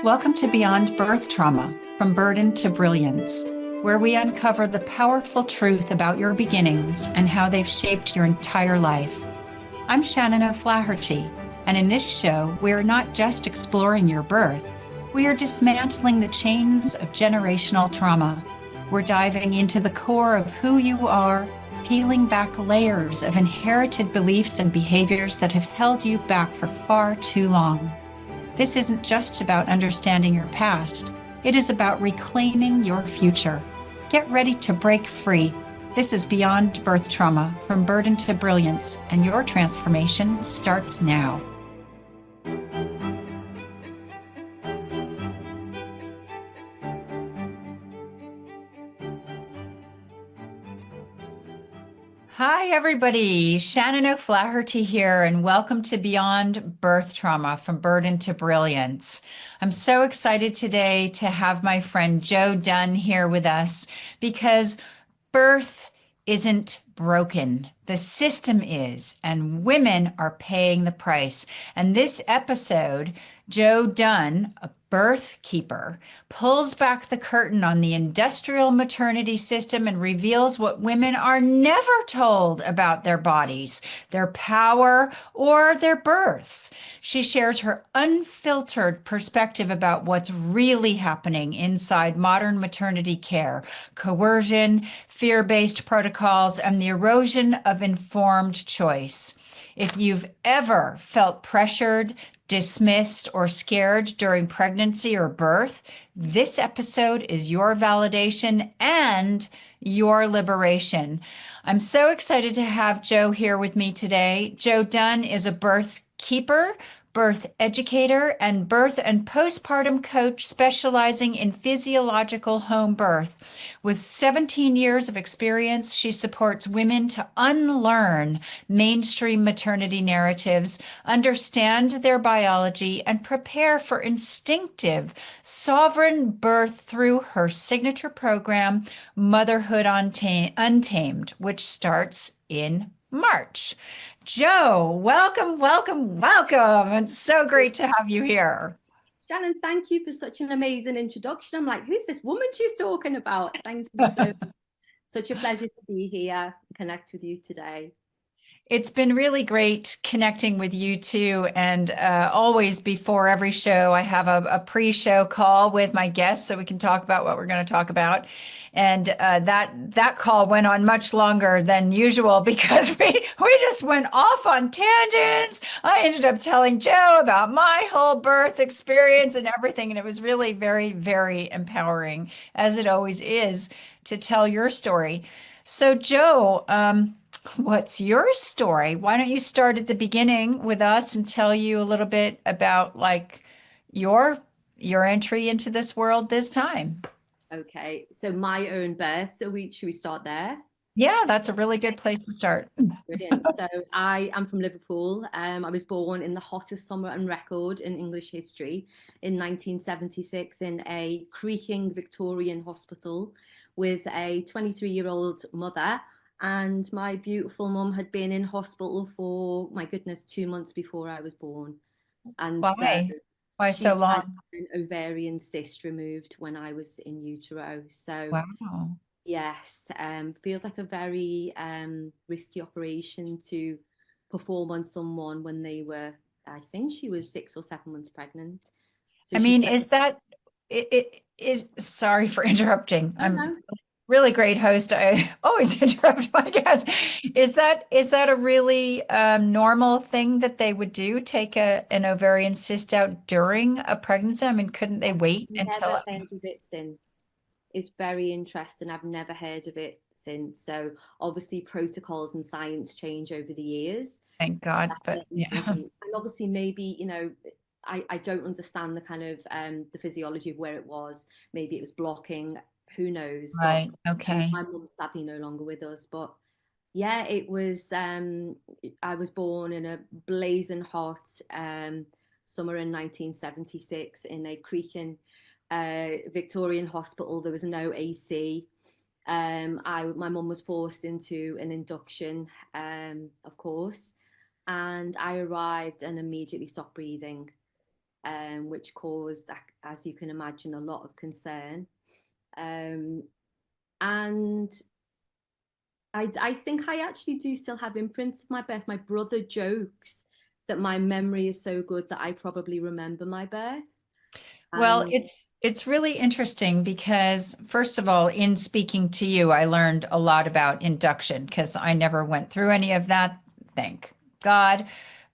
Welcome to Beyond Birth Trauma, From Burden to Brilliance, where we uncover the powerful truth about your beginnings and how they've shaped your entire life. I'm Shannon O'Flaherty, and in this show, we are not just exploring your birth, we are dismantling the chains of generational trauma. We're diving into the core of who you are, peeling back layers of inherited beliefs and behaviors that have held you back for far too long. This isn't just about understanding your past, it is about reclaiming your future. Get ready to break free. This is Beyond Birth Trauma, From Burden to Brilliance, and your transformation starts now. Hi, everybody. Shannon O'Flaherty here, and welcome to Beyond Birth Trauma, From Burden to Brilliance. I'm so excited today to have my friend Jo Dunn here with us because birth isn't broken. The system is, and women are paying the price. And this episode, Jo Dunn, a birth keeper, pulls back the curtain on the industrial maternity system and reveals what women are never told about their bodies, their power, or their births. She shares her unfiltered perspective about what's really happening inside modern maternity care, coercion, fear-based protocols, and the erosion of informed choice. If you've ever felt pressured, dismissed, or scared during pregnancy or birth, this episode is your validation and your liberation. I'm so excited to have Jo here with me today. Jo Dunn is a birth keeper, birth educator, and birth and postpartum coach specializing in physiological home birth. With 17 years of experience, she supports women to unlearn mainstream maternity narratives, understand their biology, and prepare for instinctive, sovereign birth through her signature program, Motherhood Untamed, which starts in March. Jo, welcome, welcome, welcome. It's so great to have you here. Shannon, thank you for such an amazing introduction. I'm like, who's this woman she's talking about? Thank you so much. Such a pleasure to be here and connect with you today. It's been really great connecting with you too. And always before every show, I have a pre-show call with my guests so we can talk about what we're going to talk about. And that call went on much longer than usual because we just went off on tangents. I ended up telling Jo about my whole birth experience and everything. And it was really very, very empowering, as it always is, to tell your story. So Jo, what's your story? Why don't you start at the beginning with us and tell you a little bit about like your entry into this world this time? Okay, so my own birth. Should we start there? Yeah, that's a really good place to start. Brilliant. So I am from Liverpool. I was born in the hottest summer on record in English history in 1976 in a creaking Victorian hospital with a 23-year-old mother. And my beautiful mum had been in hospital for, my goodness, 2 months before I was born. And so Why? Why so she's had long? an ovarian cyst removed when I was in utero. So Wow. yes, feels like a very risky operation to perform on someone when they were, I think she was 6 or 7 months pregnant. So I she mean, spent, is that it is sorry for interrupting. oh I'm no, really great host. I always interrupt my guests. Is that a really normal thing that they would do? Take an ovarian cyst out during a pregnancy? I mean, couldn't they wait never until? heard of it since. It's very interesting. I've never heard of it since. So obviously protocols and science change over the years. Thank God, That but certainly yeah, wasn't. And obviously maybe, I don't understand the kind of the physiology of where it was. Maybe it was blocking, who knows? But right, okay. my mum's sadly no longer with us. But yeah, it was I was born in a blazing hot summer in 1976 in a creaking Victorian hospital. There was no AC. My mum was forced into an induction, of course, and I arrived and immediately stopped breathing. which caused, as you can imagine, a lot of concern. Um, and I think I actually do still have imprints of my birth. My brother jokes that my memory is so good that I probably remember my birth. Well, And it's really interesting because first of all, in speaking to you, I learned a lot about induction because I never went through any of that, thank God.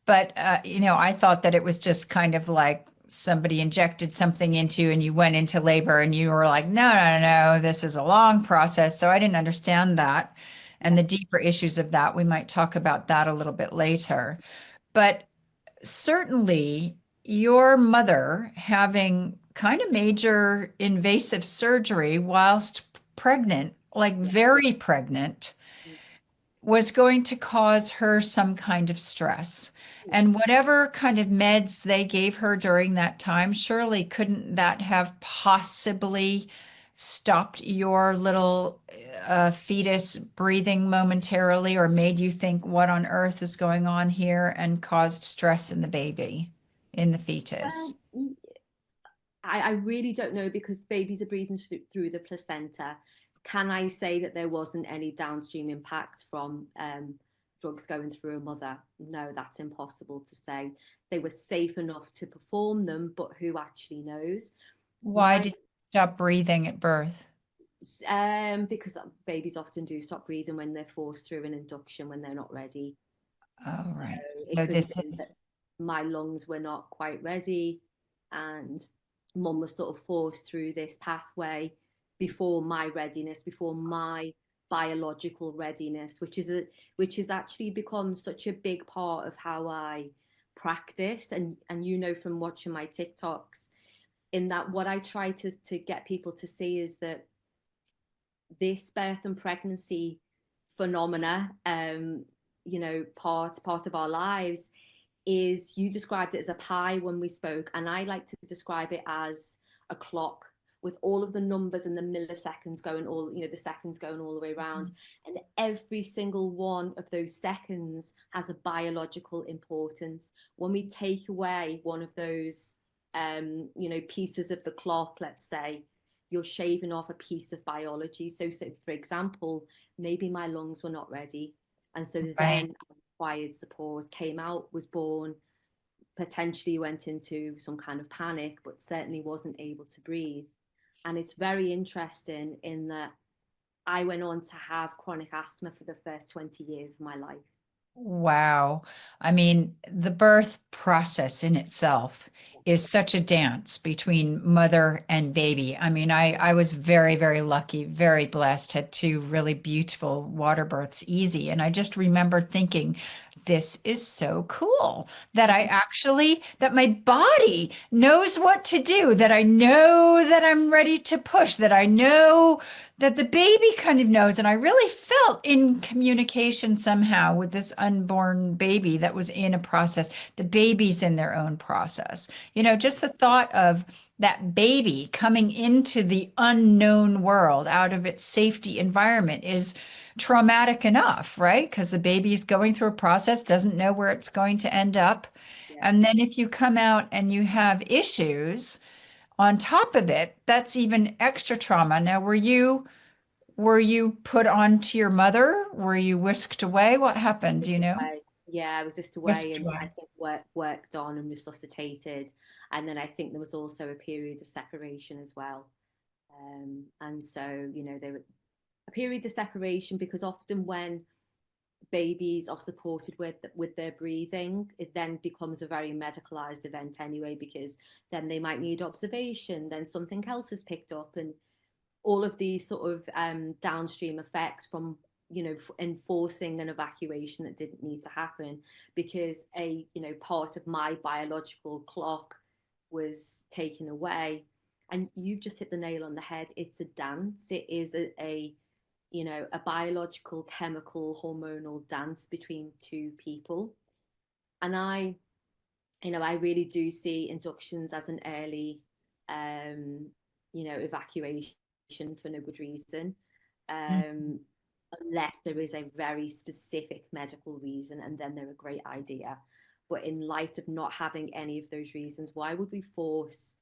But I thought that it was just kind of like somebody injected something into you and you went into labor and you were like, no, no, no, no, this is a long process. So I didn't understand that. And yeah, the deeper issues of that, we might talk about that a little bit later. But certainly your mother having kind of major invasive surgery whilst pregnant, like yeah, very pregnant, was going to cause her some kind of stress. yeah. And whatever kind of meds they gave her during that time, surely couldn't that have possibly stopped your little fetus breathing momentarily or made you think, what on earth is going on here, and caused stress in the baby, in the fetus? Um, I really don't know because babies are breathing through the placenta. Can I say that there wasn't any downstream impact from drugs going through a mother? No, that's impossible to say. They were safe enough to perform them, but who actually knows? Why My did you stop breathing at birth? because babies often do stop breathing when they're forced through an induction when they're not ready. Oh, So right. it So could have this been that is, my lungs were not quite ready, and mum was sort of forced through this pathway before my readiness, before my biological readiness, which has actually become such a big part of how I practice. And from watching my TikToks, in that what I try to get people to see is that this birth and pregnancy phenomena, part of our lives, is, you described it as a pie when we spoke, and I like to describe it as a clock with all of the numbers and the milliseconds going all, the seconds going all the way around. And every single one of those seconds has a biological importance. When we take away one of those, pieces of the clock, let's say, you're shaving off a piece of biology. So for example, maybe my lungs were not ready. And so right. then required support, came out, was born, potentially went into some kind of panic, but certainly wasn't able to breathe. And it's very interesting in that I went on to have chronic asthma for the first 20 years of my life. Wow. I mean, the birth process in itself is such a dance between mother and baby. I mean, I was very, very lucky, very blessed, had two really beautiful water births, easy. And I just remember thinking, this is so cool that that my body knows what to do, that I know that I'm ready to push, that I know that the baby kind of knows. And I really felt in communication somehow with this unborn baby that was in a process. The baby's in their own process. Just the thought of that baby coming into the unknown world out of its safety environment is traumatic enough, right? Because the baby's going through a process, doesn't know where it's going to end up. Yeah. And then if you come out and you have issues on top of it, that's even extra trauma. Now, were you put onto your mother? Were you whisked away? What happened? Do you know? Away. Yeah, I was just away, Whisked and I away. think worked on and resuscitated. And then I think there was also a period of separation as well. And so, there were a period of separation because often when babies are supported with their breathing, it then becomes a very medicalized event anyway, because then they might need observation, then something else is picked up, and all of these sort of downstream effects from enforcing an evacuation that didn't need to happen because a part of my biological clock was taken away. And you've just hit the nail on the head. It's a dance. It is a biological, chemical, hormonal dance between two people. And I really do see inductions as an early, um, evacuation for no good reason, Mhm. um, unless there is a very specific medical reason, and then they're a great idea. But in light of not having any of those reasons, why would we force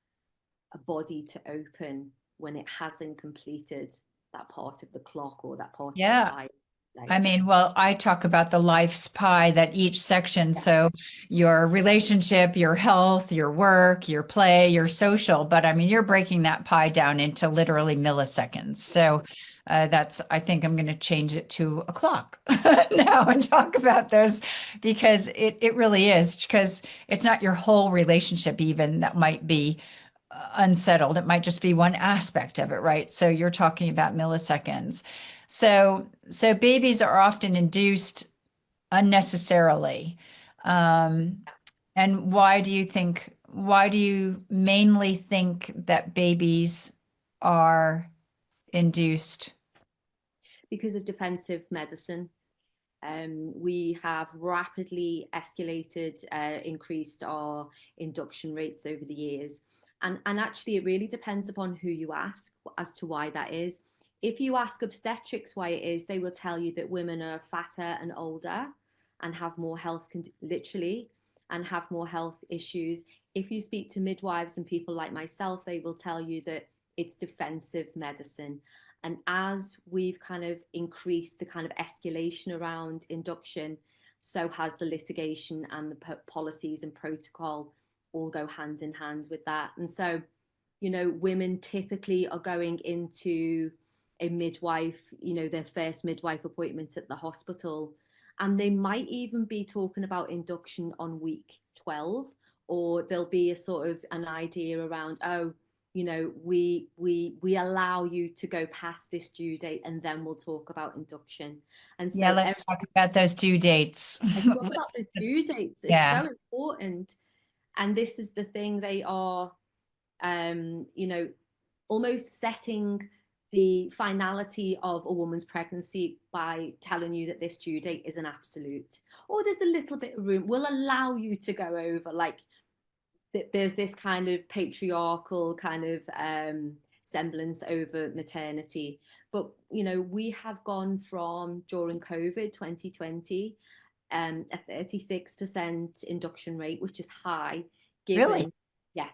a body to open when it hasn't completed that part of the clock or that part of the Yeah. pie? Say, I mean, well, I talk about the life's pie, that each section, yeah, so your relationship, your health, your work, your play, your social, but I mean, you're breaking that pie down into literally milliseconds. So that's, I think I'm going to change it to a clock now and talk about those because it really is, because it's not your whole relationship even that might be unsettled. It might just be one aspect of it, right? So you're talking about milliseconds. So babies are often induced unnecessarily. Um, and why do you mainly think that babies are induced? because of defensive medicine. We have rapidly escalated, increased our induction rates over the years. And actually, it really depends upon who you ask as to why that is. If you ask obstetrics why it is, they will tell you that women are fatter and older and have more health, literally, and have more health issues. If you speak to midwives and people like myself, they will tell you that it's defensive medicine. And as we've kind of increased the kind of escalation around induction, so has the litigation and the policies and protocol all go hand in hand with that. And so, women typically are going into a midwife, their first midwife appointment at the hospital, and they might even be talking about induction on week 12, or there'll be a sort of an idea around, oh, we allow you to go past this due date and then we'll talk about induction. And Yeah, so let's talk about those due dates. I talk about What's the due dates. It's yeah. so important. And this is the thing, they are, you know, almost setting the finality of a woman's pregnancy by telling you that this due date is an absolute, or there's a little bit of room. We'll allow you to go over, like, there's this kind of patriarchal kind of semblance over maternity. But we have gone from, during COVID 2020, a 36% induction rate, which is high, Really? given, yeah,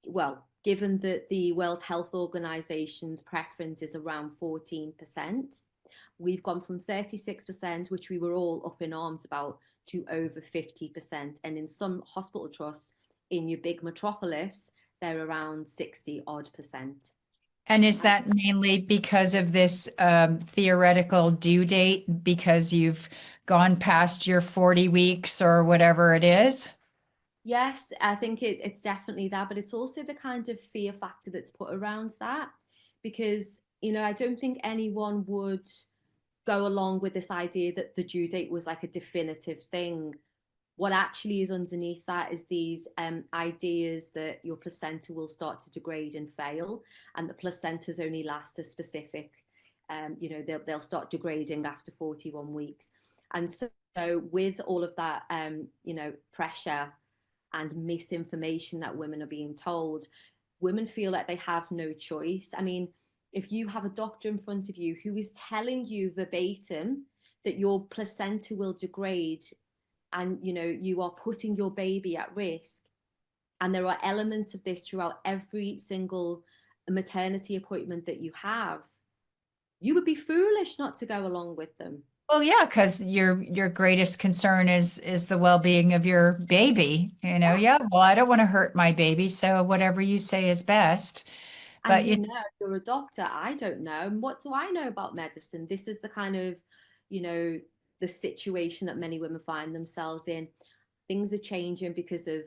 well, given that the World Health Organization's preference is around 14%. We've gone from 36%, which we were all up in arms about, to over 50%. And in some hospital trusts in your big metropolis, they're around 60 odd percent. And is that mainly because of this theoretical due date, because you've gone past your 40 weeks or whatever it is? Yes, I think it's definitely that, but it's also the kind of fear factor that's put around that, because I don't think anyone would go along with this idea that the due date was like a definitive thing. What actually is underneath that is these ideas that your placenta will start to degrade and fail, and the placentas only last a specific, they'll start degrading after 41 weeks. And so with all of that, pressure and misinformation that women are being told, women feel like they have no choice. I mean, if you have a doctor in front of you who is telling you verbatim that your placenta will degrade, and you are putting your baby at risk, and there are elements of this throughout every single maternity appointment that you have, you would be foolish not to go along with them. Well, yeah, because your greatest concern is the well-being of your baby. Yeah. Yeah, well, I don't want to hurt my baby, so whatever you say is best. And But you you're a doctor, I don't know. And what do I know about medicine? This is the kind of, you know, the situation that many women find themselves in. Things are changing because of,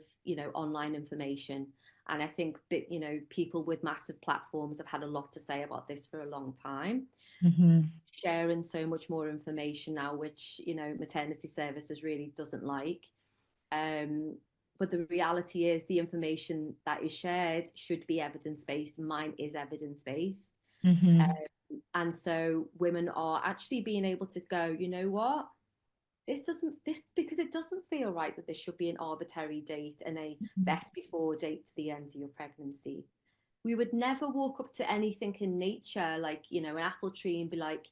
online information. And I think that, people with massive platforms have had a lot to say about this for a long time, Mhm. sharing so much more information now, which, maternity services really doesn't like. Um, but the reality is the information that is shared should be evidence-based. Mine is evidence-based. Mhm. And so women are actually being able to go, you know what? Because it doesn't feel right that this should be an arbitrary date and a best before date to the end of your pregnancy. We would never walk up to anything in nature, like, an apple tree, and be like,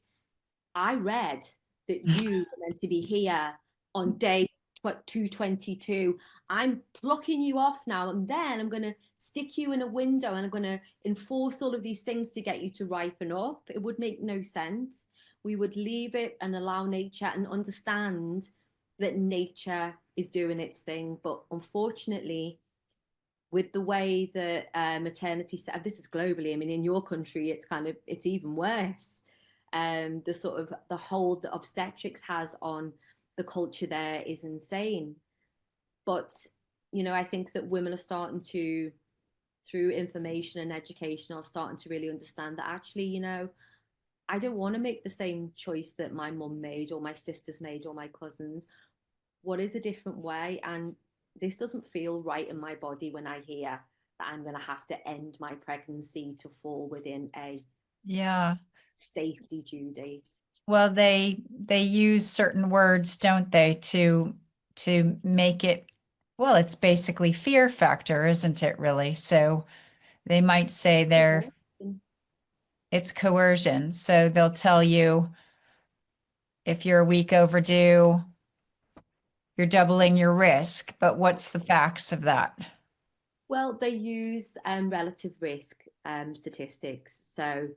I read that you were meant to be here on day 222. I'm plucking you off now, and then I'm going to stick you in a window and I'm going to enforce all of these things to get you to ripen up. It would make no sense. We would leave it and allow nature and understand that nature is doing its thing. But unfortunately, with the way that maternity set up, this is globally, I mean, in your country, it's even worse. The sort of the hold that obstetrics has on the culture there is insane. But, I think that women are starting to, through information and education, are starting to really understand that actually, I don't want to make the same choice that my mum made or my sisters made or my cousins. What is a different way? And this doesn't feel right in my body when I hear that I'm going to have to end my pregnancy to fall within a Yeah. safety due date. Well, they use certain words, don't they, to make it, well, it's basically fear factor, isn't it really? So they might say it's coercion. So they'll tell you if you're a week overdue, you're doubling your risk. But what's the facts of that? Well, they use relative risk statistics. So,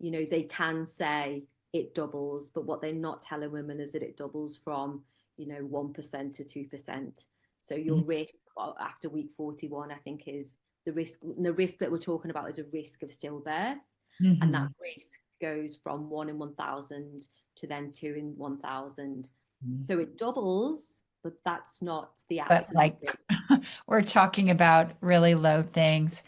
they can say it doubles, but what they're not telling women is that it doubles from, 1% to 2%. So your risk after week 41, I think, is the risk that we're talking about is a risk of stillbirth. And that Mhm. risk goes from 1 in 1,000 to then 2 in 1,000. So it doubles, but that's not the But absolute like risk. we're talking about really low things.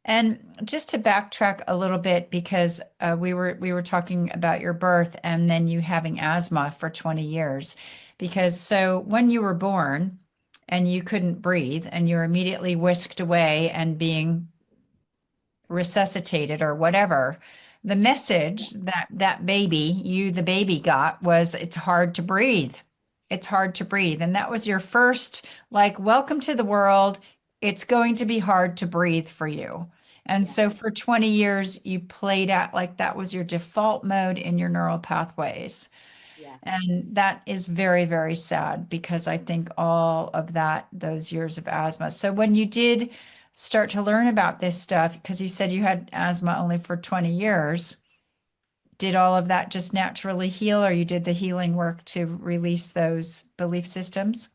And just to backtrack a little bit, because we were talking about your birth and then you having asthma for 20 years. Because so when you were born and you couldn't breathe and you're immediately whisked away and being resuscitated or whatever, the message that that baby, you, the baby, got was it's hard to breathe. It's hard to breathe. And that was your first, like, welcome to the world. It's going to be hard to breathe for you. And Yeah, so for 20 years, you played out like that was your default mode in your neural pathways. yeah. And that is very, very sad because I think all of that, those years of asthma. So when you did start to learn about this stuff, because you said you had asthma only for 20 years, did all of that just naturally heal, or you did the healing work to release those belief systems?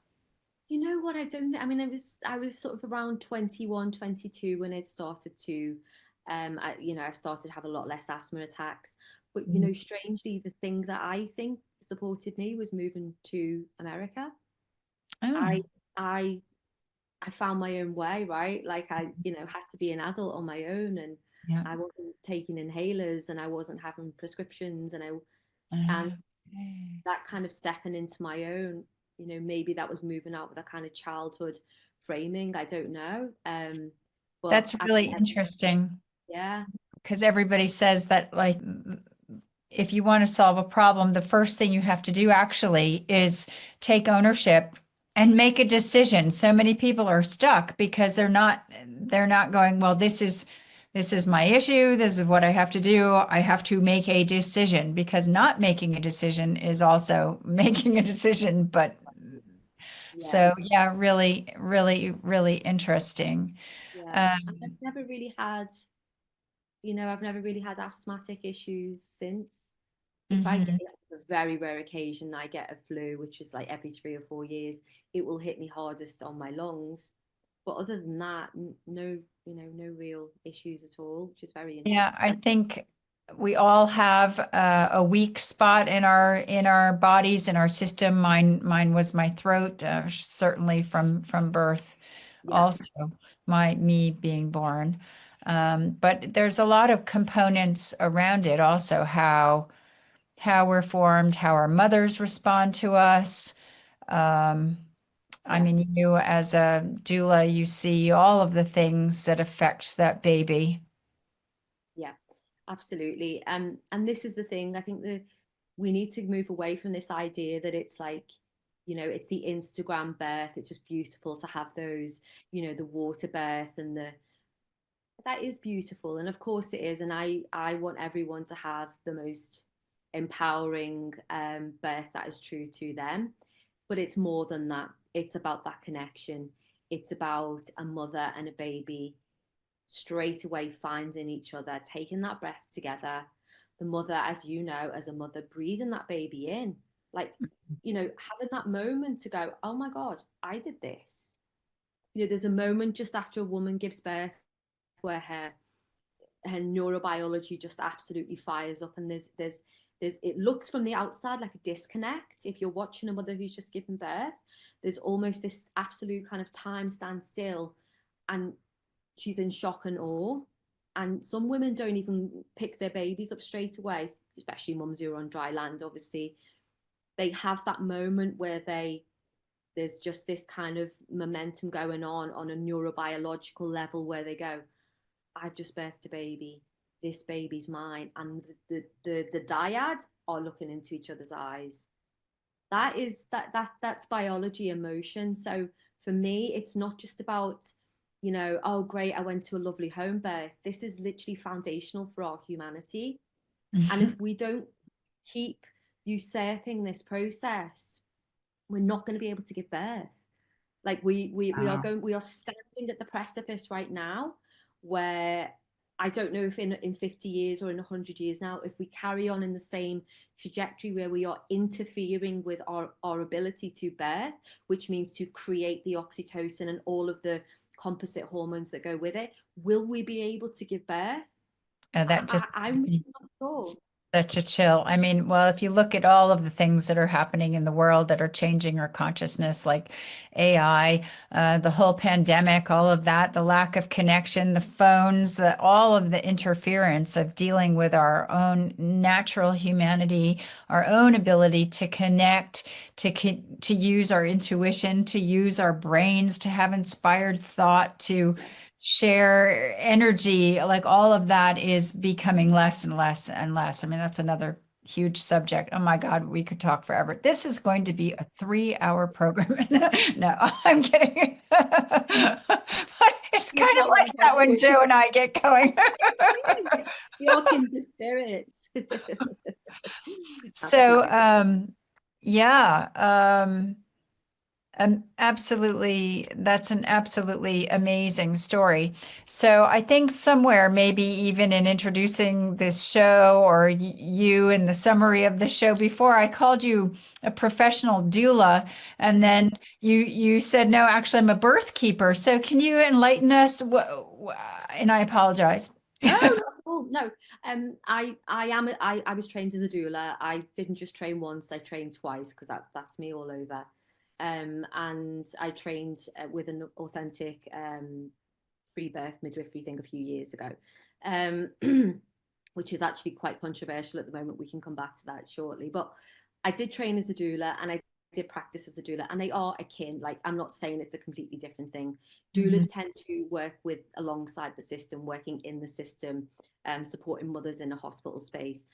You know what? I don't I mean, I was sort of around 21, 22 when it started to, I started to have a lot less asthma attacks. But, Mm. strangely, the thing that I think supported me was moving to America. I, Oh, I, I found my own way, right? Like had to be an adult on my own, and yeah. I wasn't taking inhalers and I wasn't having prescriptions, and Okay. that kind of stepping into my own, maybe that was moving out with a kind of childhood framing. I don't know. But That's really interesting yeah, because everybody says that, like, if you want to solve a problem, the first thing you have to do actually is take ownership and make a decision. So many people are stuck because they're not going, well, this is my issue. This is what I have to do. I have to make a decision because not making a decision is also making a decision. But yeah, so yeah, really, really, really interesting. yeah. And Um, I've never really had asthmatic issues since. If I get mhm. a very rare occasion, I get a flu, which is like every 3 or 4 years, it will hit me hardest on my lungs. But other than that, no, no real issues at all, which is very Yeah, interesting. I think we all have a weak spot in our bodies, in our system. Mine was my throat, certainly from birth. Yeah, Also, my me being born, but there's a lot of components around it. Also, how we're formed, how our mothers respond to us. Um, I yeah. mean, you as a doula, you see all of the things that affect that baby. Yeah, absolutely. And this is the thing. I think that we need to move away from this idea that it's like, it's the Instagram birth. It's just beautiful to have those, the water birth and that is beautiful. And of course it is. And I want everyone to have the most empowering birth that is true to them. But it's more than that. it's about that connection. It's about a mother and a baby straight away finding each other, taking that breath together. The mother, as you know, as a mother, breathing that baby in, like, having that moment to go, oh my God, I did this. There's a moment just after a woman gives birth where her neurobiology just absolutely fires up, and there's it looks from the outside like a disconnect. If you're watching a mother who's just given birth, there's almost this absolute kind of time standstill, and she's in shock and awe. And some women don't even pick their babies up straight away, especially mums who are on dry land. Obviously, they have that moment where there's just this kind of momentum going on a neurobiological level, where they go, I've just birthed a baby. This baby's mine. And the dyad are looking into each other's eyes. That's biology emotion. So for me, it's not just about, oh great, I went to a lovely home birth. This is literally foundational for our humanity. And if we don't keep usurping this process, we're not going to be able to give birth. Like we are standing at the precipice right now, where I don't know if in 50 years or in 100 years now, if we carry on in the same trajectory where we are interfering with our ability to birth, which means to create the oxytocin and all of the composite hormones that go with it, will we be able to give birth? That just I'm not sure. such a chill. I mean, well, if you look at all of the things that are happening in the world that are changing our consciousness, like AI, the whole pandemic, all of that, the lack of connection, the phones, all of the interference of dealing with our own natural humanity, our own ability to connect, to use our intuition, to use our brains, to have inspired thought, to share energy, like all of that is becoming less and less and less. I mean, that's another huge subject. Oh my God, we could talk forever. This is going to be a 3-hour program. No, I'm kidding. But it's You're kind of not like long that when ago. Joe and I get going. We are kindred spirits. So, Absolutely. yeah. Absolutely, that's an absolutely amazing story. So I think somewhere, maybe even in introducing this show or you in the summary of the show before, I called you a professional doula, and then you said, no, actually, I'm a birth keeper. So can you enlighten us? And I apologize. No, not at all. No. I was trained as a doula. I didn't just train once, I trained twice, because that's me all over. And I trained with an authentic free birth midwifery thing a few years ago. Um, which is actually quite controversial at the moment. We can come back to that shortly. But I did train as a doula, and I did practice as a doula, and they are akin. Like, I'm not saying it's a completely different thing. Doulas Mhm. tend to work with alongside the system, working in the system, supporting mothers in a hospital space.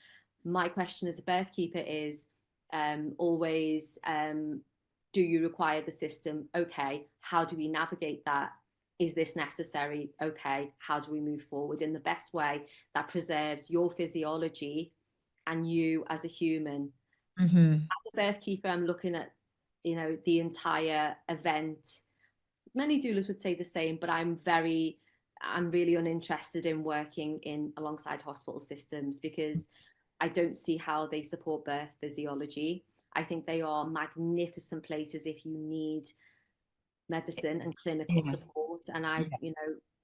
My question as a birth keeper is always, do you require the system? Okay, how do we navigate that? Is this necessary? Okay, how do we move forward in the best way that preserves your physiology and you as a human? Mhm. As a birth keeper, I'm looking at, the entire event. Many doulas would say the same, but I'm really uninterested in working in alongside hospital systems, because I don't see how they support birth physiology. I think they are magnificent places if you need medicine and clinical Yeah. support. And Yeah.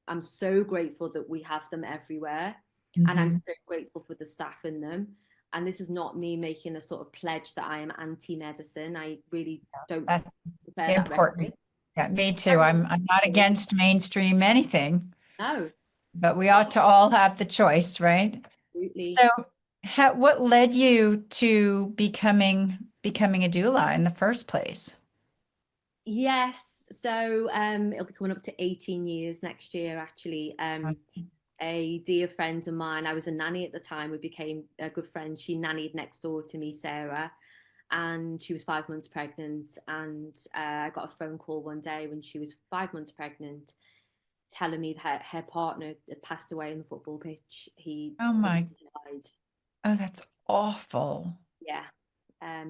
I'm so grateful that we have them everywhere. And I'm Mhm. so grateful for the staff in them. And this is not me making a sort of pledge that I am anti-medicine. I really don't That's prefer that rhetoric. important. Yeah, me too. Very I'm not important. against mainstream anything, No, but we not ought to all have the choice, right? absolutely. So, what led you to becoming a doula in the first place? Yes. So it'll be coming up to 18 years next year, actually. A dear friend of mine, I was a nanny at the time, we became a good friend. She nannied next door to me, Sarah, and she was 5 months pregnant. And I got a phone call one day when she was 5 months pregnant, telling me that her partner had passed away on the football pitch. He Oh suddenly my, died. oh, that's awful. Yeah.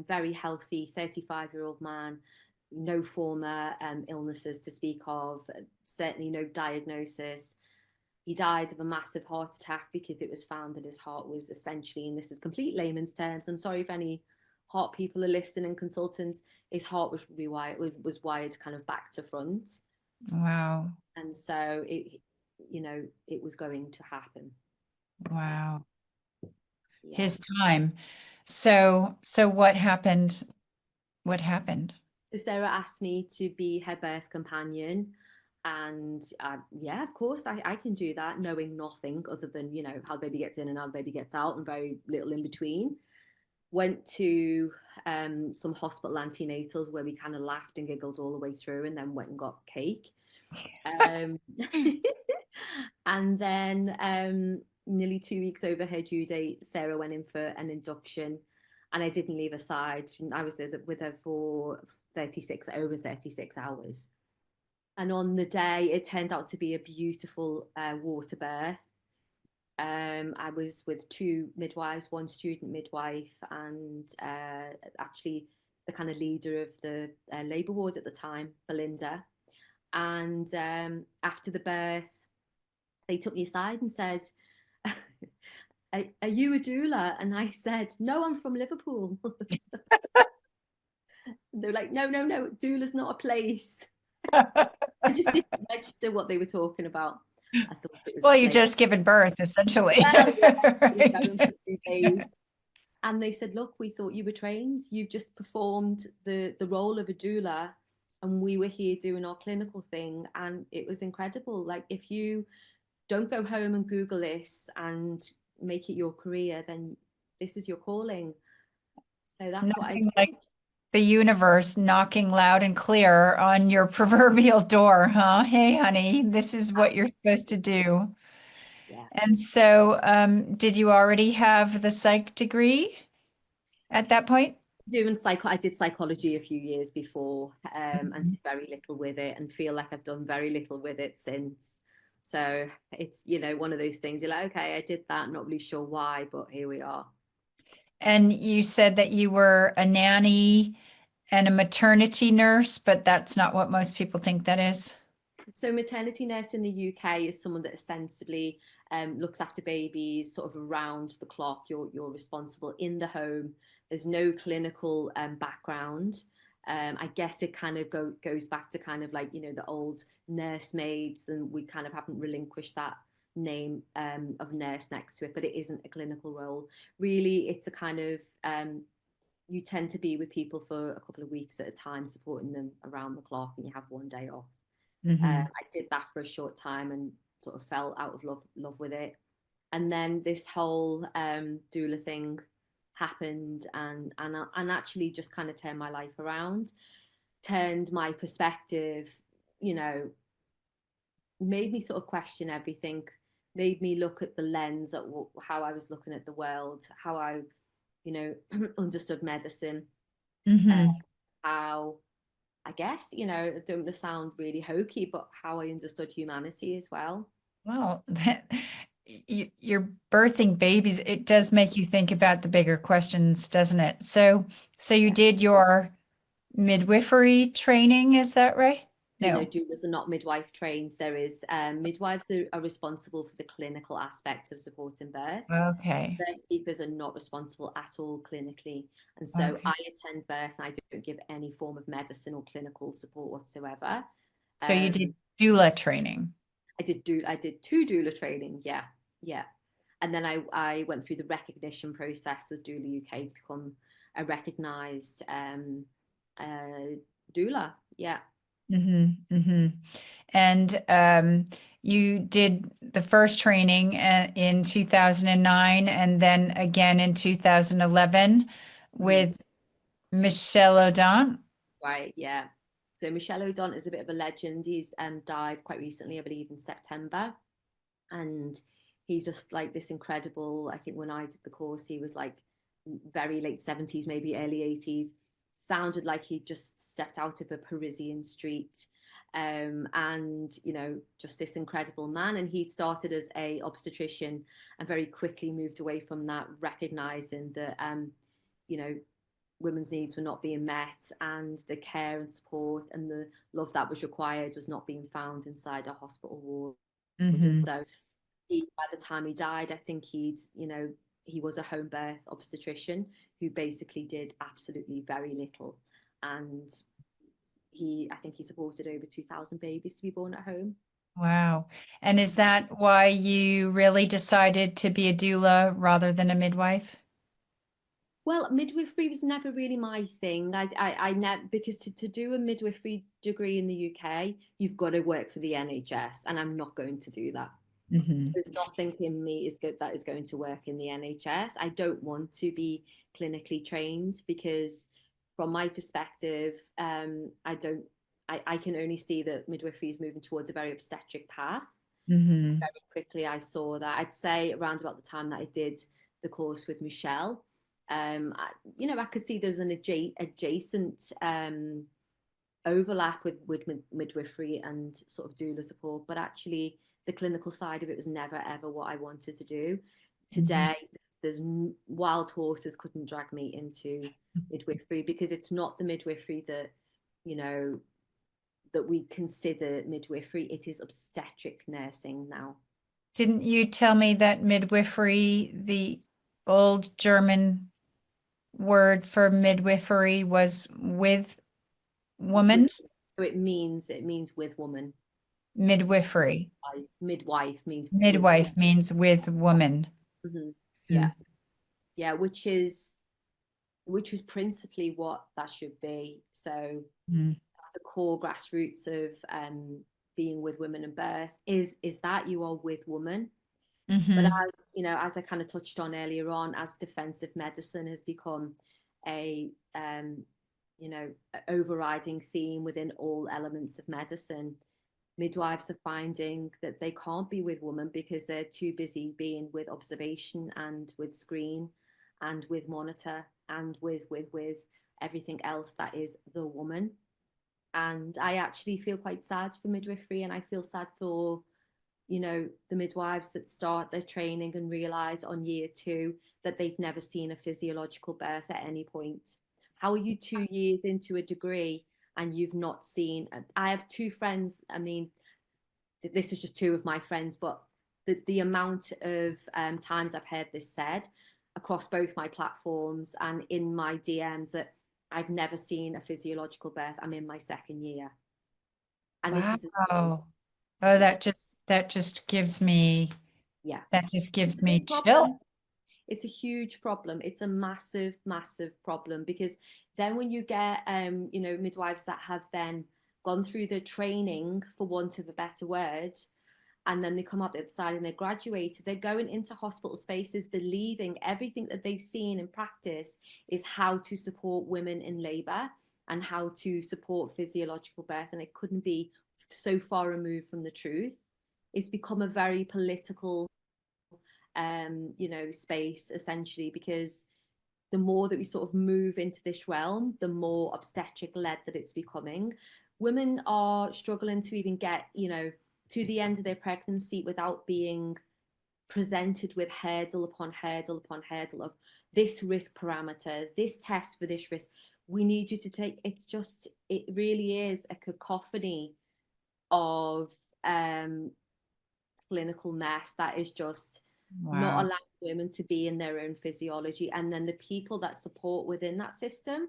Very healthy 35-year-old man. no former illnesses to speak of, certainly no diagnosis. He died of a massive heart attack because it was found that his heart was essentially, and this is complete layman's terms, I'm sorry if any heart people are listening, consultants, his heart was rewired, was wired kind of back to front. Wow. And so it was going to happen. Wow. Yeah. His time. So what happened? What happened? So Sarah asked me to be her birth companion. And yeah, of course, I can do that, knowing nothing other than, how the baby gets in and how the baby gets out and very little in between. Went to some hospital antenatals where we kind of laughed and giggled all the way through, and then went and got cake. Um, and then nearly 2 weeks over her due date, Sarah went in for an induction, and I didn't leave her side. I was there with her for over 36 hours. And on the day, it turned out to be a beautiful water birth. I was with two midwives, one student midwife, and actually the kind of leader of the labour ward at the time, Belinda. And after the birth, they took me aside and said, are you a doula? And I said, no, I'm from Liverpool. They're like, no, no, no, doula's not a place. I just didn't register what they were talking about. I thought it was a Well, you place. just given birth, essentially. Well, yeah, going Right. for 3 days. And they said, look, we thought you were trained. You've just performed the role of a doula, and we were here doing our clinical thing. And it was incredible. Like, if you don't go home and Google this and make it your career, then this is your calling. So that's what I Nothing did. like the universe knocking loud and clear on your proverbial door, huh? Hey, honey, this is what you're supposed to do. Yeah. And so, did you already have the psych degree at that point? I did psychology a few years before, and Mhm. did very little with it, and feel like I've done very little with it since. So it's, one of those things you're like, okay, I did that, not really sure why, but here we are. And you said that you were a nanny and a maternity nurse, but that's not what most people think that is. So maternity nurse in the UK is someone that ostensibly looks after babies sort of around the clock. You're responsible in the home. There's no clinical background. I guess it kind of goes back to kind of like, the old nursemaids, and we kind of haven't relinquished that name of nurse next to it, but it isn't a clinical role. Really, it's a kind of you tend to be with people for a couple of weeks at a time, supporting them around the clock, and you have one day off. Hmm. I did that for a short time and sort of fell out of love with it. And then this whole doula thing happened, and actually just kind of turned my life around, turned my perspective, you know, made me sort of question everything, made me look at the lens at how I was looking at the world, how I, understood medicine, uh, Hmm. how I guess, I don't want to sound really hokey, but how I understood humanity as well. Well, you're birthing babies. It does make you think about the bigger questions, doesn't it? So you Yeah. did your midwifery training, is that right? So, no, No. doulas are not midwife trained. There is midwives who are responsible for the clinical aspect of supporting birth. Okay. Birth keepers are not responsible at all clinically. And so Okay. I attend birth and I don't give any form of medicine or clinical support whatsoever. So you Um, did doula training. I did two doula training, yeah, yeah. And then I went through the recognition process with Doula UK to become a recognised doula. Yeah. Hmm. Hmm. And you did the first training in 2009 and then again in 2011 Mhm. with Michelle O'Donnell. Right. Yeah. So Michelle O'Donnell is a bit of a legend. He's died quite recently, I believe, in September, and he's just like this incredible. I think when I did the course, he was like very late 70s, maybe early 80s. Sounded like he just stepped out of a Parisian street. And just this incredible man. And he'd started as a obstetrician and very quickly moved away from that, recognizing that you know women's needs were not being met, and the care and support and the love that was required was not being found inside a hospital ward. And Hmm. so by the time he died, I think he was a home birth obstetrician who basically did absolutely very little. And I think he supported over 2,000 babies to be born at home. Wow. And is that why you really decided to be a doula rather than a midwife? Well, midwifery was never really my thing. I never, because to do a midwifery degree in the UK, you've got to work for the NHS, and I'm not going to do that. Hmm. There's nothing in me is good that is going to work in the NHS. I don't want to be clinically trained because, from my perspective, I don't. I can only see that midwifery is moving towards a very obstetric path. Hmm. Very quickly, I saw that. I'd say around about the time that I did the course with Michelle, I could see there's an adjacent overlap with midwifery and sort of doula support, but actually the clinical side of it was never ever what I wanted to do. Hmm. Today, there's wild horses couldn't drag me into midwifery because it's not the midwifery that you know that we consider midwifery. It is obstetric nursing now. Didn't you tell me that midwifery, the old German word for midwifery, was with With, woman? so it means with woman. Midwifery. Midwife means with Midwife means with woman. woman. Yeah, Mm. yeah, which is principally what that should be. So Mm. the core grassroots of being with women and birth is that you are with woman. But Hmm. as I kind of touched on earlier on, as defensive medicine has become a overriding theme within all elements of medicine, midwives are finding that they can't be with women because they're too busy being with observation and with screen and with monitor and with everything else that is the woman. And I actually feel quite sad for midwifery, and I feel sad for the midwives that start their training and realize on year 2 that they've never seen a physiological birth at any point. How are you 2 years into a degree and you've not seen? I have two friends. I mean, this is just two of my friends, but the amount of times I've heard this said across both my platforms and in my DMs that I've never seen a physiological birth. I'm in my second year, and this is Wow. Oh, yeah, yeah. that just It's gives a big me problem. chill. It's a huge problem. It's a massive, massive problem because then when you get, midwives that have then gone through the training, for want of a better word, and then they come out the other side and they're graduated, they're going into hospital spaces believing everything that they've seen in practice is how to support women in labour and how to support physiological birth. And it couldn't be so far removed from the truth. It's become a very political space essentially because the more that we sort of move into this realm, the more obstetric led that it's becoming. Women are struggling to even get, to the end of their pregnancy without being presented with hurdle upon hurdle upon hurdle of this risk parameter, this test for this risk. We need you to take. It really is a cacophony of um, clinical mess that is just not Wow. allowing women to be in their own physiology. And then the people that support within that system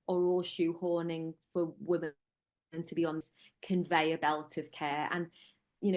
are all shoehorning for women to be on this conveyor belt of care. And,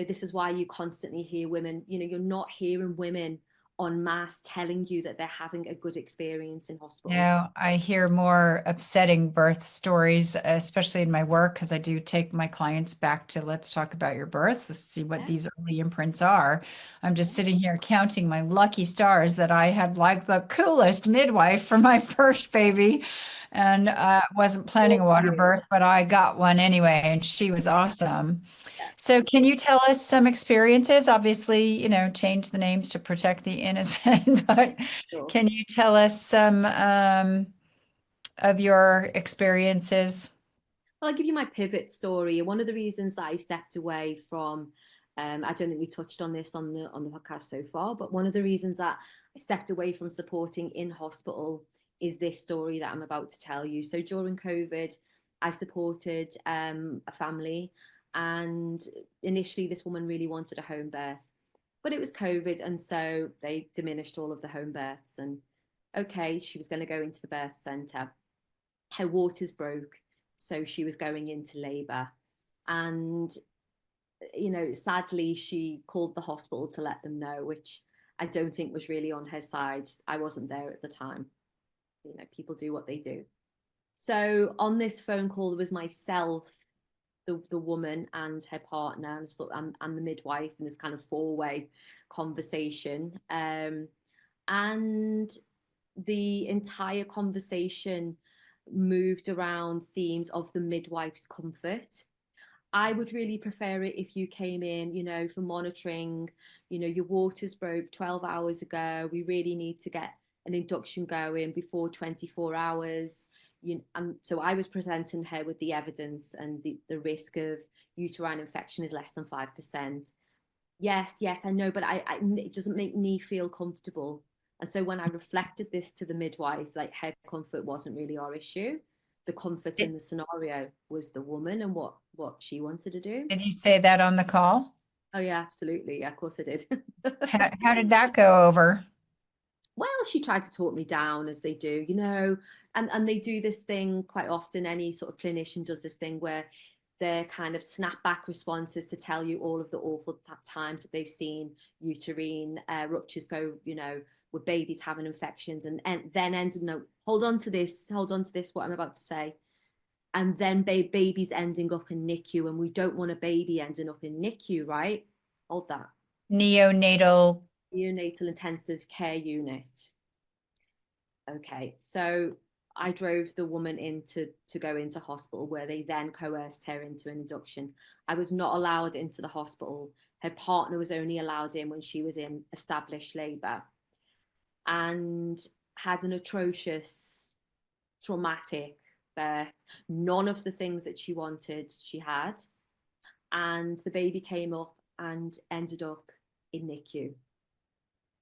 this is why you constantly hear women, you're not hearing women en masse telling you that they're having a good experience in hospital. Now, I hear more upsetting birth stories, especially in my work, because I do take my clients back to let's talk about your birth to see what Yeah, these early imprints are. I'm just yeah. sitting here counting my lucky stars that I had like the coolest midwife for my first baby. And wasn't planning All a for water you. birth, but I got one anyway, and she was awesome. Yeah, So can you tell us some experiences? Obviously, change the names to protect the innocent, but sure. can you tell us some of your experiences? Well, I'll give you my pivot story. One of the reasons that I stepped away from, I don't think we touched on this on the podcast so far, but one of the reasons that I stepped away from supporting in hospital is this story that I'm about to tell you. So during COVID, I supported a family, and initially this woman really wanted a home birth, but it was COVID, and so they diminished all of the home births. And okay, she was going to go into the birth center. Her waters broke, so she was going into labor. And, sadly, she called the hospital to let them know, which I don't think was really on her side. I wasn't there at the time. People do what they do. So on this phone call, there was myself, the woman and her partner, and the midwife, and this kind of four-way conversation. And the entire conversation moved around themes of the midwife's comfort. I would really prefer it if you came in, for monitoring, your waters broke 12 hours ago. We really need to get an induction going before 24 hours. So I was presenting her with the evidence, and the risk of uterine infection is less than 5%. Yes, I know, but it doesn't make me feel comfortable. And so when I reflected this to the midwife, like, her comfort wasn't really our issue. The comfort in the scenario was the woman and what she wanted to do. Did you say that on the call? Oh yeah, absolutely. Yeah, of course I did. How did that go over? Well, she tried to talk me down, as they do, and they do this thing quite often. Any sort of clinician does this thing where their kind of snapback responses to tell you all of the awful times that they've seen uterine ruptures go, with babies having infections, and then ended, no, hold on to this, what I'm about to say. And then babies ending up in NICU, and we don't want a baby ending up in NICU, right? Hold that. Neonatal. Neonatal intensive care unit. Okay, so I drove the woman in to go into hospital, where they then coerced her into an induction. I was not allowed into the hospital. Her partner was only allowed in when she was in established labour, and had an atrocious, traumatic birth. None of the things that she wanted, she had. And the baby came up and ended up in NICU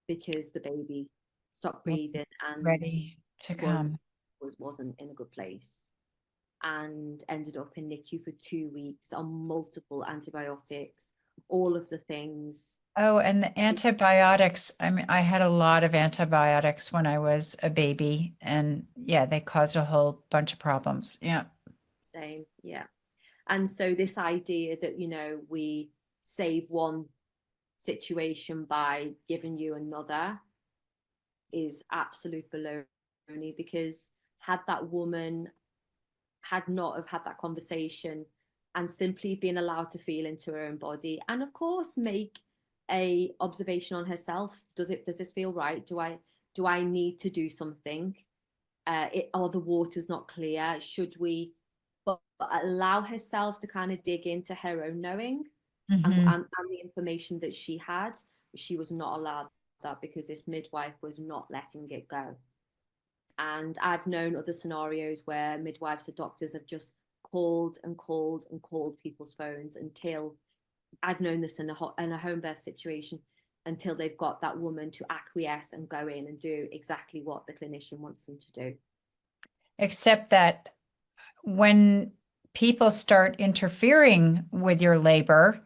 because the baby stopped breathing and Ready to was come. wasn't in a good place, and ended up in NICU for 2 weeks on multiple antibiotics, all of the things. Oh, and the antibiotics. I mean, I had a lot of antibiotics when I was a baby, and yeah, they caused a whole bunch of problems. Yeah. Same, yeah. And so this idea that, we save one situation by giving you another is absolute baloney, because had that woman had not have had that conversation and simply been allowed to feel into her own body, and of course make a observation on herself, does this feel right? Do I need to do something? Are the waters not clear? Should we? But allow herself to kind of dig into her own knowing, and, Hmm. and the information that she had. She was not allowed that, because this midwife was not letting it go. And I've known other scenarios where midwives or doctors have just called and called and called people's phones until, I've known this in a home birth situation, until they've got that woman to acquiesce and go in and do exactly what the clinician wants them to do. Except that when people start interfering with your labor,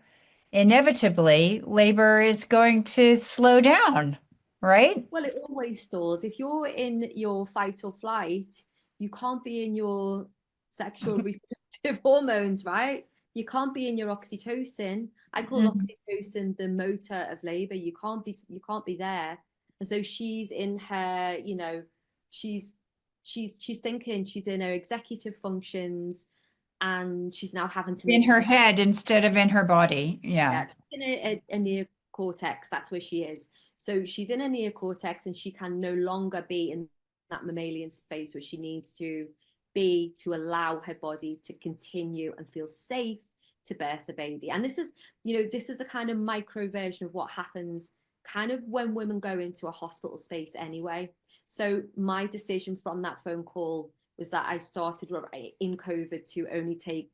inevitably labor is going to slow down, right? Well, it always stalls. If you're in your fight or flight, you can't be in your sexual reproductive hormones, right? You can't be in your oxytocin. I call Mhm. oxytocin the motor of labor. You can't be there. And so she's in her, she's thinking, she's in her executive functions, and she's now having to In make her decisions. head instead of in her body. Yeah. Yeah, in a neocortex. That's where she is. So she's in a neocortex, and she can no longer be in that mammalian space where she needs to be, to allow her body to continue and feel safe to birth a baby. And this is a kind of micro version of what happens kind of when women go into a hospital space anyway. So my decision from that phone call was that I started in COVID to only take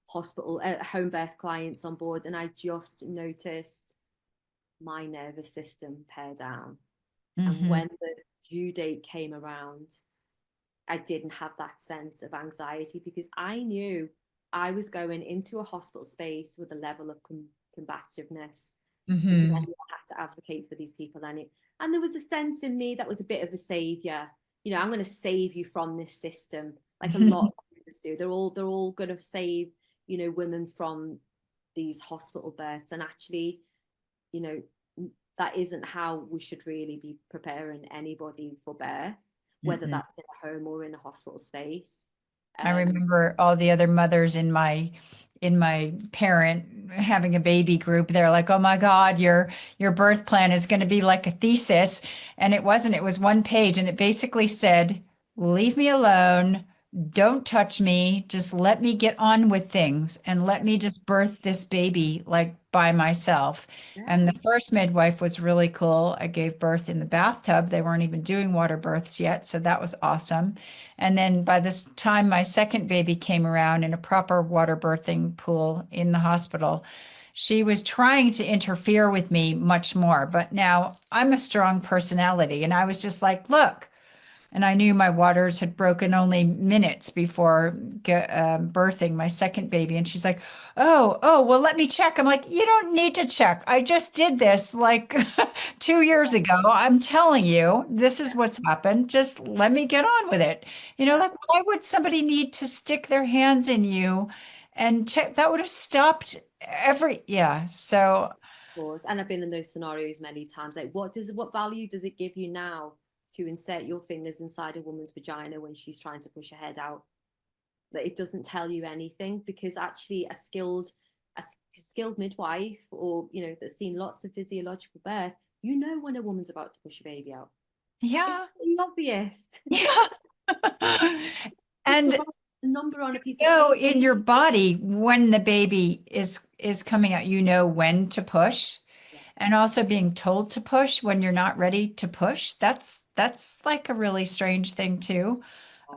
hospital home birth clients on board, and I just noticed my nervous system pare down. And Hmm. when the due date came around, I didn't have that sense of anxiety because I knew I was going into a hospital space with a level of combativeness because I Hmm. knew I had to advocate for these people. And there was a sense in me that was a bit of a savior. I'm going to save you from this system, like a lot of leaders do. They're all going to save, women from these hospital births. And actually, you know, that isn't how we should really be preparing anybody for birth, whether Mm-mm. that's in a home or in a hospital space. I Um, remember all the other mothers in my parent having a baby group. They're like, "Oh my God, your birth plan is going to be like a thesis." And it wasn't. It was one page and it basically said, "Leave me alone. Don't touch me. Just let me get on with things and let me just birth this baby like by myself." And yeah, the first midwife was really cool. I gave birth in the bathtub. They weren't even doing water births yet, so that was awesome. And then by this time, my second baby came around in a proper water birthing pool in the hospital. She was trying to interfere with me much more, but now I'm a strong personality. And I was just like, look, and I knew my waters had broken only minutes before birthing my second baby. And she's like, oh, well, let me check. I'm like, you don't need to check. I just did this like 2 years ago. I'm telling you, this is what's happened. Just let me get on with it. yeah. Like, why would somebody need to stick their hands in you and check? That would have stopped yeah. So, Course. And I've been in those scenarios many times. Like, what value does it give you now to insert your fingers inside a woman's vagina when she's trying to push her head out? That it doesn't tell you anything because actually a skilled midwife or that's seen lots of physiological birth, when a woman's about to push a baby out. It's yeah. pretty obvious. Yeah. It's And about a number on a piece of paper. in your body when the baby is coming out, you know when to push, Yeah. and also being told to push when you're not ready to push. That's like a really strange thing too.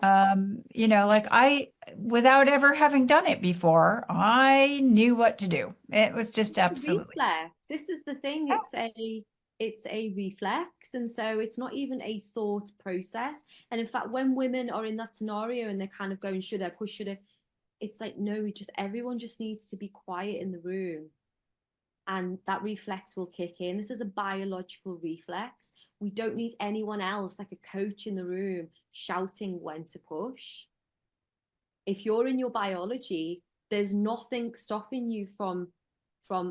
Like without ever having done it before, I knew what to do. It was just A absolutely. reflex. This is the thing. It's a reflex, and so it's not even a thought process. And in fact, when women are in that scenario and they're kind of going, "Should I push? Should I?" It's like, no, everyone just needs to be quiet in the room, and that reflex will kick in. This is a biological reflex. We don't need anyone else, like a coach in the room, shouting when to push. If you're in your biology, there's nothing stopping you from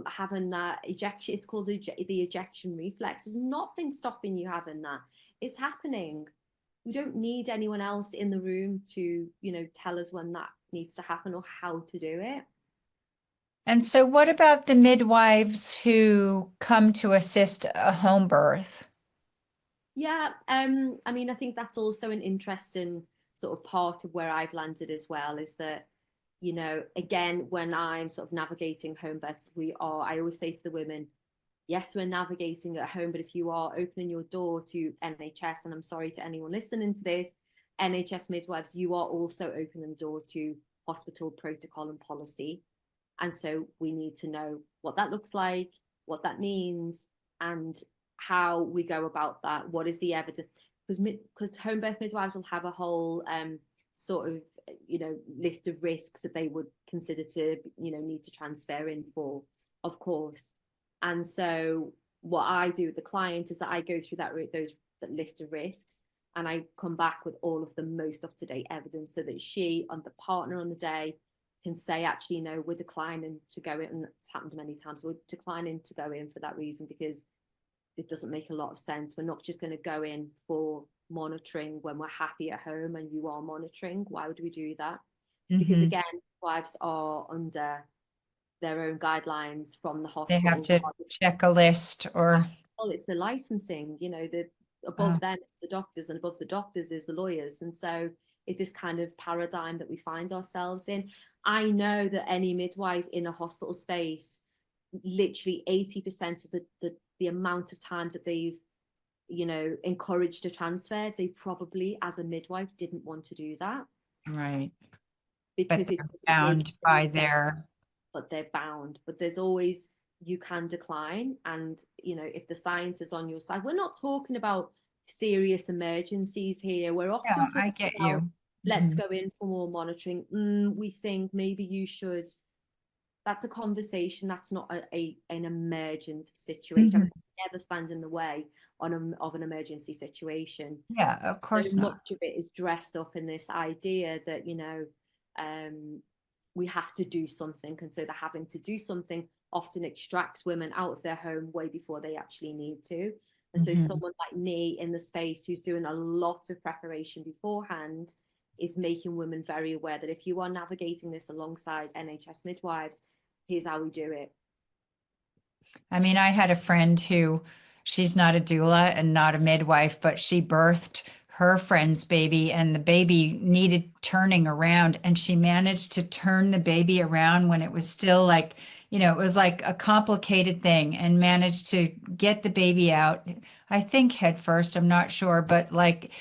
having that ejection. It's called the ejection reflex. There's nothing stopping you having that. It's happening. We don't need anyone else in the room to tell us when that needs to happen or how to do it. And so, what about the midwives who come to assist a home birth? Yeah, I mean, I think that's also an interesting sort of part of where I've landed as well, is that, again, when I'm sort of navigating home births, I always say to the women, yes, we're navigating at home, but if you are opening your door to NHS, and I'm sorry to anyone listening to this, NHS midwives, you are also opening the door to hospital protocol and policy. And so we need to know what that looks like, what that means, and how we go about that. What is the evidence? Because home birth midwives will have a whole sort of list of risks that they would consider to need to transfer in for, of course. And so what I do with the client is that I go through that list of risks, and I come back with all of the most up to date evidence so that she and the partner on the day can say, actually, no, we're declining to go in. And it's happened many times. We're declining to go in for that reason because it doesn't make a lot of sense. We're not just going to go in for monitoring when we're happy at home and you are monitoring. Why would we do that? Because Hmm. again, wives are under their own guidelines from the They have hospital. to check a list or. Well, it's the licensing, the uh, above them it's the doctors, and above the doctors is the lawyers. And so it's this kind of paradigm that we find ourselves in. I know that any midwife in a hospital space, literally 80% of the amount of times that they've encouraged a transfer, they probably as a midwife didn't want to do that right. But because it they're doesn't make bound any by sense. their. But they're bound. But there's always, you can decline. And, if the science is on your side, we're not talking about serious emergencies here. We're often Yeah, talking I get about, you. let's Mhm. go in for more monitoring. We think maybe you should. That's a conversation. That's not an emergent situation. I Mhm. mean, never stand in the way of an emergency situation. Yeah, of So course not. much of it is dressed up in this idea that, um, we have to do something. And so the having to do something often extracts women out of their home way before they actually need to. And so Mhm. someone like me in the space who's doing a lot of preparation beforehand is making women very aware that if you are navigating this alongside NHS midwives, here's how we do it. I mean, I had a friend who she's not a doula and not a midwife, but she birthed her friend's baby and the baby needed turning around and she managed to turn the baby around when it was still like, it was like a complicated thing and managed to get the baby out. I think head first, I'm not sure, but like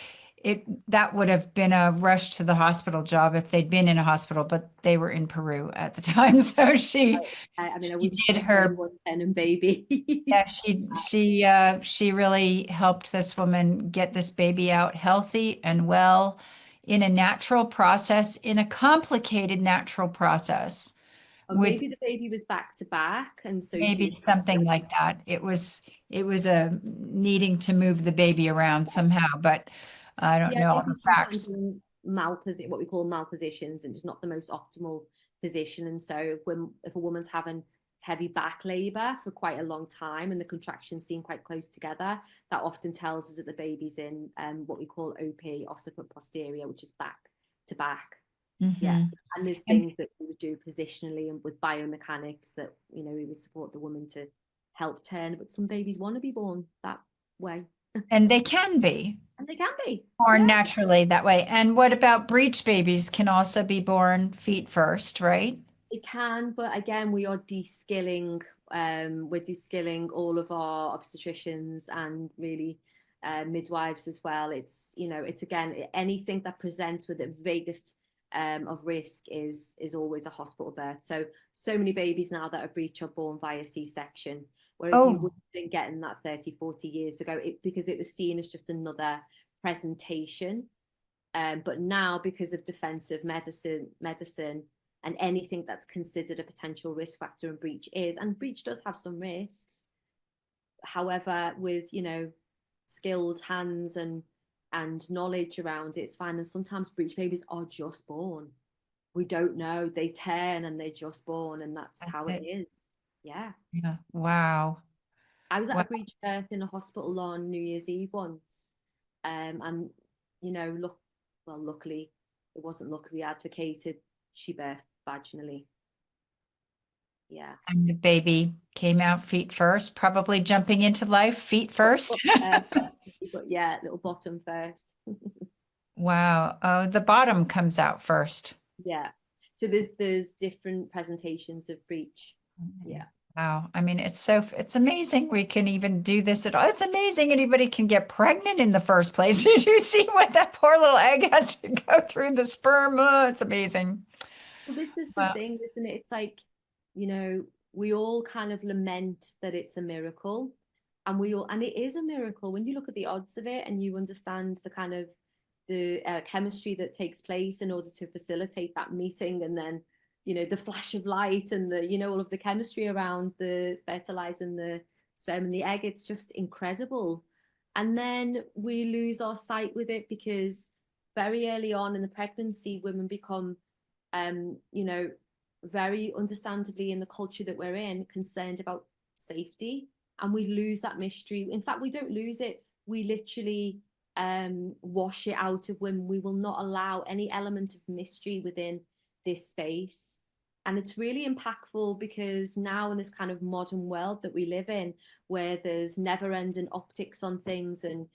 that would have been a rush to the hospital job if they'd been in a hospital, but they were in Peru at the time. So I mean, I she wouldn't did trust her. anyone sending Yeah, babies. she really helped this woman get this baby out healthy and well in a natural process, in a complicated natural process Or with maybe the baby was back to back, and so she maybe was something like that. It was a needing to move the baby around somehow, but I don't yeah, know all maybe the sometimes facts. in what we call malpositions, and it's not the most optimal position. And so if a woman's having heavy back labor for quite a long time and the contractions seem quite close together, that often tells us that the baby's in what we call OP, occiput posterior, which is back to back. Yeah. Hmm. And there's And things that we would do positionally and with biomechanics that, we would support the woman to help turn. But some babies want to be born that way. and they can be And they can be. born Yeah, naturally that way. And what about breech babies can also be born feet first, right? it can. But again, we are de-skilling. We're de-skilling all of our obstetricians and really midwives as well. It's again, anything that presents with the vaguest of risk is always a hospital birth. So many babies now that are breech are born via C-section, whereas you Oh, wouldn't have been getting that 30, 40 years ago because it was seen as just another presentation. But now, because of defensive medicine, and anything that's considered a potential risk factor in breech and breech does have some risks. However, with skilled hands and knowledge around it, it's fine. And sometimes breech babies are just born. We don't know. They turn and they're just born, and that's that's how it it. is. Yeah. Yeah. Wow. I was at a Wow. breech birth in a hospital on New Year's Eve once, and luckily, it wasn't luckily advocated. She birthed vaginally. Yeah. And the baby came out feet first, probably jumping into life feet first. Up first, but yeah, little bottom first. Wow. Oh, the bottom comes out first. Yeah. So there's different presentations of breech. Yeah. Wow. I mean, it's amazing we can even do this at all. It's amazing anybody can get pregnant in the first place. Did you see what that poor little egg has to go through the sperm? Oh, it's amazing. Well, this is the Wow. thing, isn't it? It's like, we all kind of lament that it's a miracle. And it is a miracle when you look at the odds of it and you understand the kind of the chemistry that takes place in order to facilitate that meeting. And then, the flash of light and all of the chemistry around the fertilizing the sperm and the egg. It's just incredible. And then we lose our sight with it because very early on in the pregnancy, women become um, you know, very understandably in the culture that we're in, concerned about safety. And we lose that mystery. In fact, we don't lose it. We literally wash it out of women. We will not allow any element of mystery within this space. And it's really impactful because now in this kind of modern world that we live in, where there's never ending optics on things and,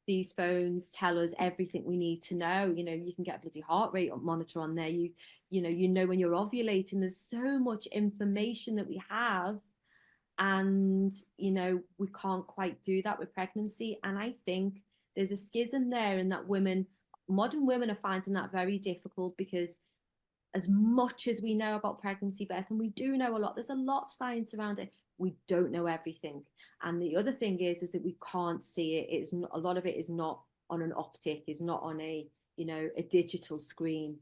these phones tell us everything we need to know. You can get a bloody heart rate monitor on there. You know when you're ovulating. There's so much information that we have, and we can't quite do that with pregnancy. And I think there's a schism there in that modern women are finding that very difficult because as much as we know about pregnancy birth, and we do know a lot, there's a lot of science around it, we don't know everything. And the other thing is that we can't see it. It's not, a lot of it is not on an optic, is not on a, a digital screen.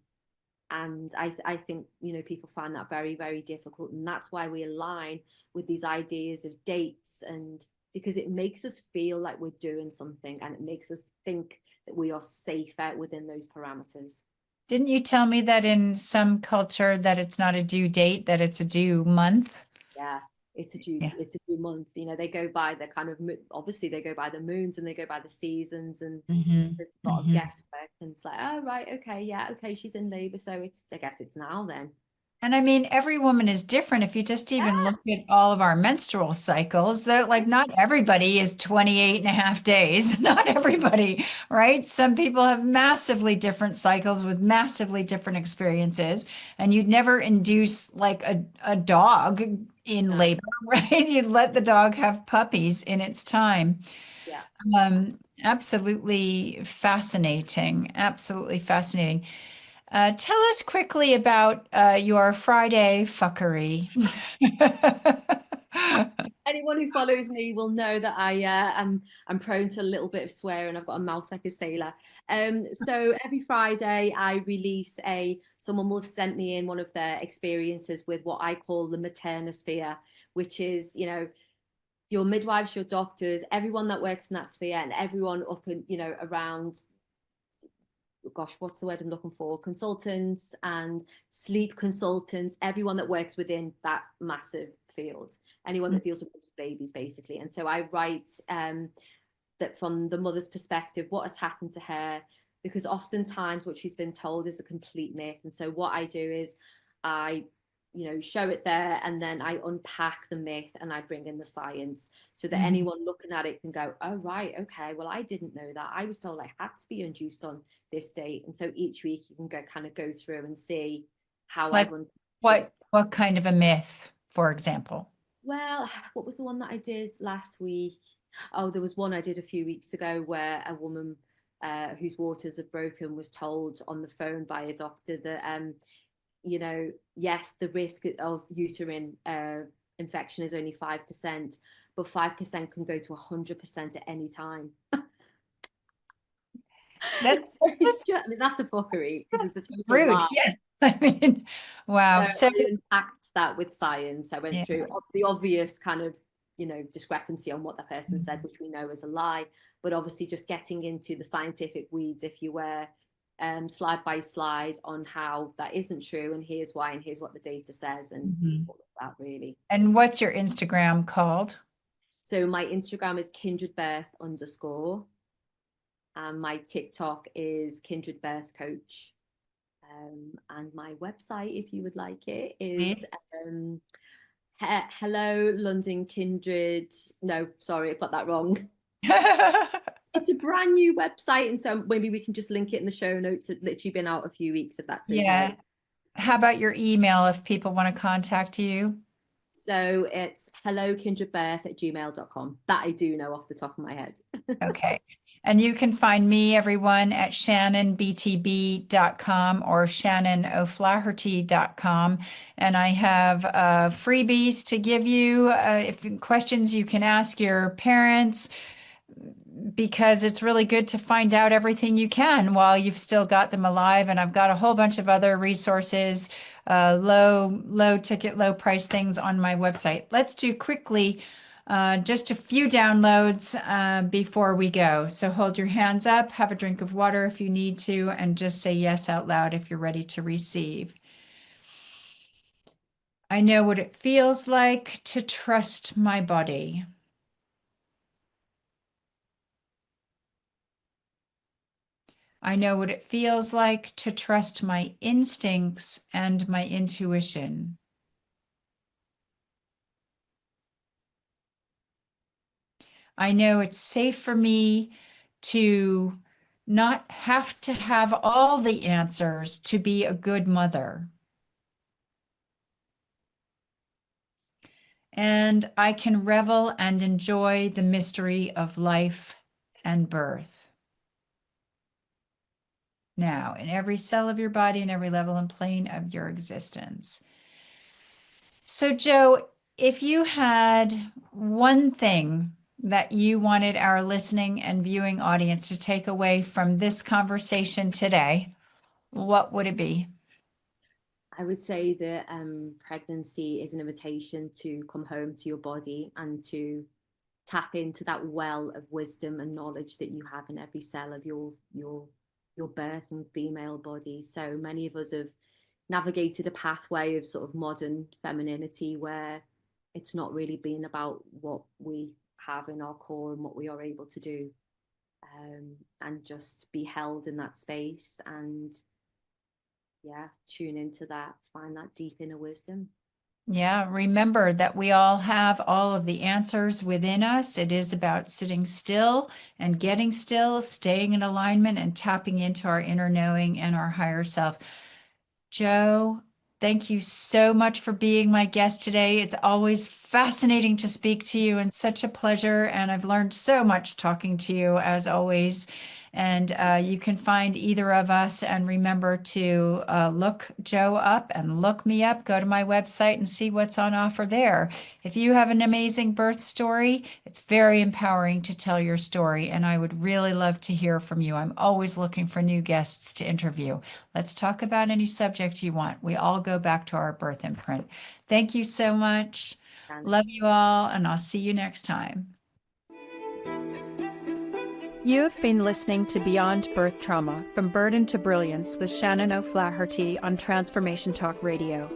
And I think, people find that very, very difficult. And that's why we align with these ideas of dates, and because it makes us feel like we're doing something, and it makes us think that we are safer within those parameters. Didn't you tell me that in some culture that it's not a due date, that it's a due month? Yeah, Yeah. it's a due month. They go by the kind of, obviously they go by the moons and they go by the seasons, and Hmm. there's a lot of Hmm. guesswork, and it's like, oh right, okay, yeah, okay, she's in labor, so it's, I guess it's now then. And I mean, every woman is different. If you just even look at all of our menstrual cycles, that like not everybody is 28 and a half days. Not everybody, right? Some people have massively different cycles with massively different experiences. And you'd never induce like a dog in No, labor, right? You'd let the dog have puppies in its time. yeah. Absolutely fascinating. Absolutely fascinating. Tell us quickly about your Friday fuckery. Anyone who follows me will know that I'm prone to a little bit of swearing. I've got a mouth like a sailor. So every Friday I release someone will send me in one of their experiences with what I call the maternosphere, which is, your midwives, your doctors, everyone that works in that sphere, and everyone up and, around, gosh, what's the word I'm looking for? Consultants and sleep consultants, everyone that works within that massive field, anyone that deals with babies, basically. And so I write that from the mother's perspective, what has happened to her, because oftentimes what she's been told is a complete myth. And so what I do is I show it there, and then I unpack the myth and I bring in the science, so that Mhm. anyone looking at it can go, oh right, okay, well, I didn't know that. I was told I had to be induced on this date. And so each week you can go through and see how Like I've unpacked it. what kind of a myth, for example? Well, what was the one that I did last week? Oh, there was one I did a few weeks ago where a woman whose waters have broken was told on the phone by a doctor that, yes, the risk of uterine infection is only 5%, but 5% can go to 100% at any time. That's So it's just just, I mean, that's a fuckery because that's it's a total rude. lie. Yeah. I mean, So wow. So I unpacked that with science. I went yeah. through the obvious kind of, discrepancy on what the person said, which we know is a lie, but obviously just getting into the scientific weeds, if you were, slide by slide on how that isn't true, and here's why, and here's what the data says, and Mhm. all of that really. And what's your Instagram called? So my Instagram is kindredbirth _ and my TikTok is kindredbirth coach. And my website, if you would like it, is Please. um, Hello London Kindred. No, sorry, I got that wrong. It's a brand new website, and so maybe we can just link it in the show notes. It's literally been out a few weeks, if that's okay. Yeah. How about your email if people want to contact you? So it's hellokindredbirth@gmail.com. That I do know off the top of my head. Okay. And you can find me, everyone, at shannonbtb.com or shannonoflaherty.com. And I have freebies to give you, if questions you can ask your parents, because it's really good to find out everything you can while you've still got them alive. And I've got a whole bunch of other resources, low ticket, low price things on my website. Let's do quickly just a few downloads before we go. So hold your hands up, have a drink of water if you need to, and just say yes out loud if you're ready to receive. I know what it feels like to trust my body. I know what it feels like to trust my instincts and my intuition. I know it's safe for me to not have to have all the answers to be a good mother. And I can revel and enjoy the mystery of life and birth. Now, in every cell of your body and every level and plane of your existence. So, Jo, If you had one thing that you wanted our listening and viewing audience to take away from this conversation today, what would it be? I would say that pregnancy is an invitation to come home to your body and to tap into that well of wisdom and knowledge that you have in every cell of your birth and female body. So many of us have navigated a pathway of sort of modern femininity where it's not really been about what we have in our core and what we are able to do, and just be held in that space and yeah, tune into that, find that deep inner wisdom. Yeah, remember that we all have all of the answers within us. It is about sitting still and getting still, staying in alignment and tapping into our inner knowing and our higher self. Jo, thank you so much for being my guest today. It's always fascinating to speak to you and such a pleasure. And I've learned so much talking to you as always. And you can find either of us and remember to look Jo up and look me up. Go to my website and see what's on offer there. If you have an amazing birth story, it's very empowering to tell your story. And I would really love to hear from you. I'm always looking for new guests to interview. Let's talk about any subject you want. We all go back to our birth imprint. Thank you so much. And Love you all, and I'll see you next time. You have been listening to Beyond Birth Trauma, From Burden to Brilliance with Shannon O'Flaherty on Transformation Talk Radio.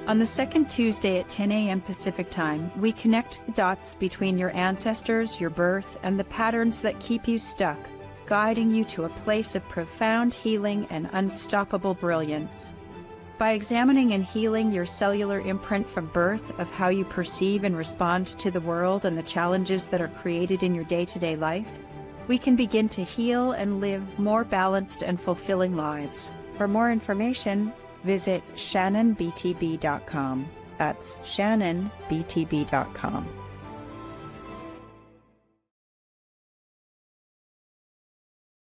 On the second Tuesday at 10 a.m. Pacific Time, we connect the dots between your ancestors, your birth, and the patterns that keep you stuck, guiding you to a place of profound healing and unstoppable brilliance. By examining and healing your cellular imprint from birth of how you perceive and respond to the world and the challenges that are created in your day-to-day life, we can begin to heal and live more balanced and fulfilling lives. For more information, visit shannonbtb.com. That's shannonbtb.com.